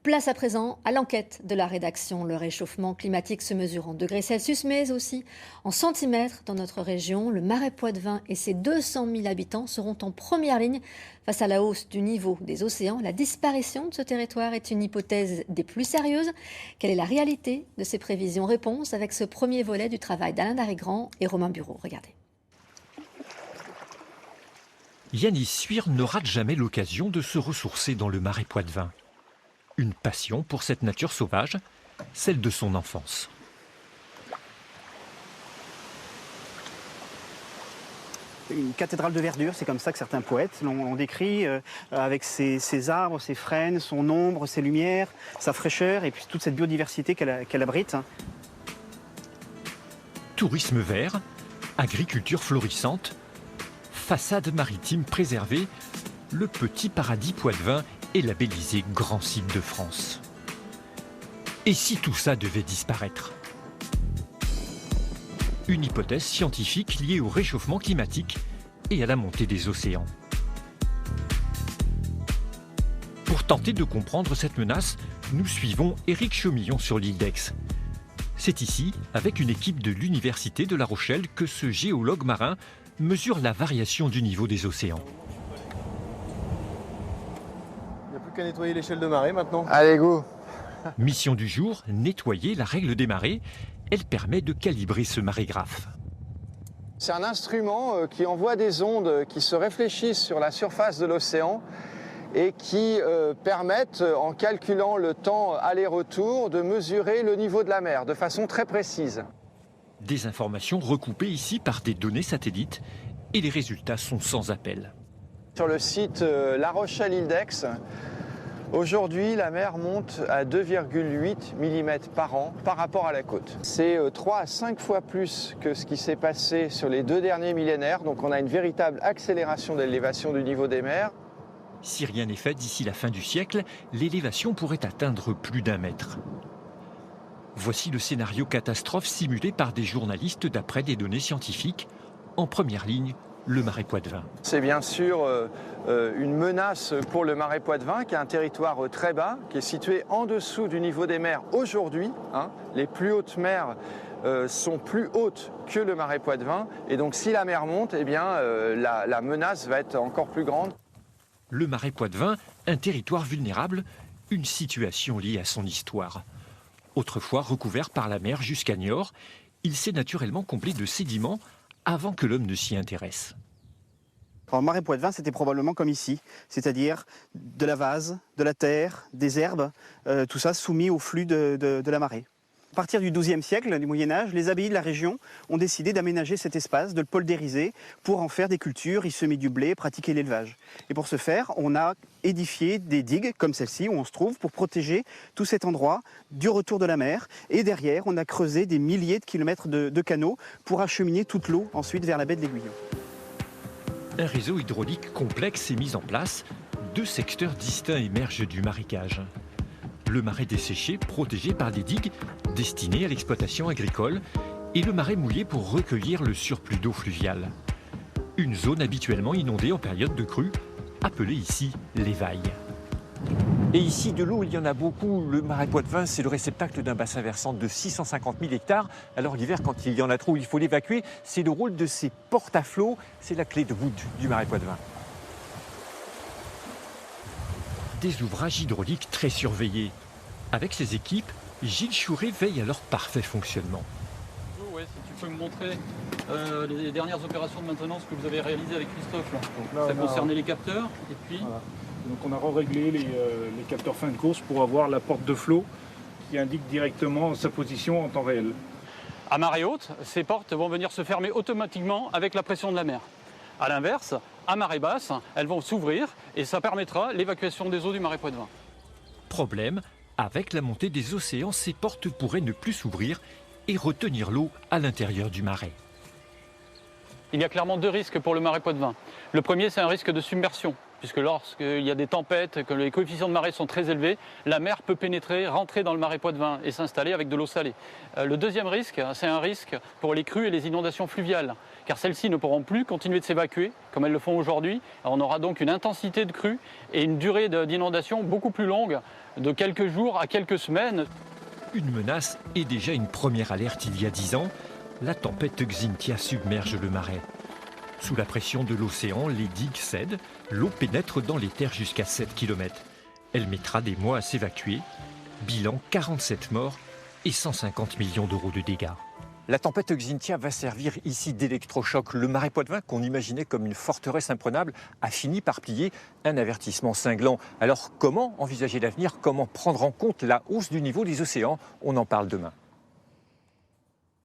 Place à présent à l'enquête de la rédaction. Le réchauffement climatique se mesure en degrés Celsius, mais aussi en centimètres dans notre région. Le Marais Poitevin et ses 200 000 habitants seront en première ligne face à la hausse du niveau des océans. La disparition de ce territoire est une hypothèse des plus sérieuses. Quelle est la réalité de ces prévisions? Réponse avec ce premier volet du travail d'Alain Darrigrand et Romain Bureau. Regardez. Yanis Suire ne rate jamais l'occasion de se ressourcer dans le Marais Poitevin. Une passion pour cette nature sauvage, celle de son enfance. Une cathédrale de verdure, c'est comme ça que certains poètes l'ont décrit, avec ses arbres, ses frênes, son ombre, ses lumières, sa fraîcheur et puis toute cette biodiversité qu'elle abrite. Tourisme vert, agriculture florissante, façade maritime préservée, le petit paradis poitevin est labellisé grand site de France. Et si tout ça devait disparaître? Une hypothèse scientifique liée au réchauffement climatique et à la montée des océans. Pour tenter de comprendre cette menace, nous suivons Éric Chaumillon sur l'île d'Aix. C'est ici, avec une équipe de l'Université de La Rochelle, que ce géologue marin mesure la variation du niveau des océans. Il n'y a plus qu'à nettoyer l'échelle de marée maintenant. Allez, go! Mission du jour, nettoyer la règle des marées. Elle permet de calibrer ce marégraphe. C'est un instrument qui envoie des ondes qui se réfléchissent sur la surface de l'océan et qui permettent, en calculant le temps aller-retour, de mesurer le niveau de la mer de façon très précise. Des informations recoupées ici par des données satellites et les résultats sont sans appel. Sur le site La Rochelle-Île d'Aix, aujourd'hui, la mer monte à 2,8 mm par an par rapport à la côte. C'est 3 à 5 fois plus que ce qui s'est passé sur les 2 derniers millénaires. Donc on a une véritable accélération d'élévation du niveau des mers. Si rien n'est fait d'ici la fin du siècle, l'élévation pourrait atteindre plus d'1 mètre. Voici le scénario catastrophe simulé par des journalistes d'après des données scientifiques. En première ligne, le Marais Poitevin. C'est bien sûr une menace pour le Marais Poitevin, qui est un territoire très bas, qui est situé en dessous du niveau des mers aujourd'hui. Les plus hautes mers sont plus hautes que le Marais Poitevin. Et donc si la mer monte, eh bien, la menace va être encore plus grande. Le Marais Poitevin, un territoire vulnérable, une situation liée à son histoire. Autrefois recouvert par la mer jusqu'à Niort, il s'est naturellement comblé de sédiments avant que l'homme ne s'y intéresse. Alors, Marais Poitevin, c'était probablement comme ici, c'est-à-dire de la vase, de la terre, des herbes, tout ça soumis au flux de la marée. À partir du XIIe siècle, du Moyen-Âge, les abbayes de la région ont décidé d'aménager cet espace, de le poldériser pour en faire des cultures, y semer du blé, pratiquer l'élevage. Et pour ce faire, on a édifié des digues comme celle-ci où on se trouve pour protéger tout cet endroit du retour de la mer. Et derrière, on a creusé des milliers de kilomètres de canaux pour acheminer toute l'eau ensuite vers la baie de l'Aiguillon. Un réseau hydraulique complexe est mis en place. 2 secteurs distincts émergent du marécage. Le marais desséché, protégé par des digues destinées à l'exploitation agricole, et le marais mouillé pour recueillir le surplus d'eau fluviale. Une zone habituellement inondée en période de crue, appelée ici l'évaille. Et ici, de l'eau, il y en a beaucoup. Le Marais Poitevin, c'est le réceptacle d'un bassin versant de 650 000 hectares. Alors l'hiver, quand il y en a trop, il faut l'évacuer. C'est le rôle de ces portes à flot. C'est la clé de voûte du Marais Poitevin. Des ouvrages hydrauliques très surveillés. Avec ses équipes, Gilles Chouret veille à leur parfait fonctionnement. Ouais, si tu peux me montrer les dernières opérations de maintenance que vous avez réalisées avec Christophe. Là. Ça concernait les capteurs et puis... Voilà. Donc on a réglé les capteurs fin de course pour avoir la porte de flot qui indique directement sa position en temps réel. À marée haute, ces portes vont venir se fermer automatiquement avec la pression de la mer. A l'inverse, à marée basse, elles vont s'ouvrir et ça permettra l'évacuation des eaux du Marais Poitevin. Problème, avec la montée des océans, ces portes pourraient ne plus s'ouvrir et retenir l'eau à l'intérieur du marais. Il y a clairement 2 risques pour le Marais Poitevin. Le premier, c'est un risque de submersion. puisque lorsqu'il y a des tempêtes, que les coefficients de marée sont très élevés, la mer peut pénétrer, rentrer dans le marais Poitevin et s'installer avec de l'eau salée. Le deuxième risque, c'est un risque pour les crues et les inondations fluviales, car celles-ci ne pourront plus continuer de s'évacuer comme elles le font aujourd'hui. On aura donc une intensité de crue et une durée d'inondation beaucoup plus longue, de quelques jours à quelques semaines. Une menace et déjà une première alerte il y a 10 ans. La tempête Xynthia submerge le marais. Sous la pression de l'océan, les digues cèdent, l'eau pénètre dans les terres jusqu'à 7 km. Elle mettra des mois à s'évacuer. Bilan 47 morts et 150 millions d'euros de dégâts. La tempête Xynthia va servir ici d'électrochoc. Le marais Poitevin, qu'on imaginait comme une forteresse imprenable, a fini par plier, un avertissement cinglant. Alors comment envisager l'avenir? Comment prendre en compte la hausse du niveau des océans? On en parle demain.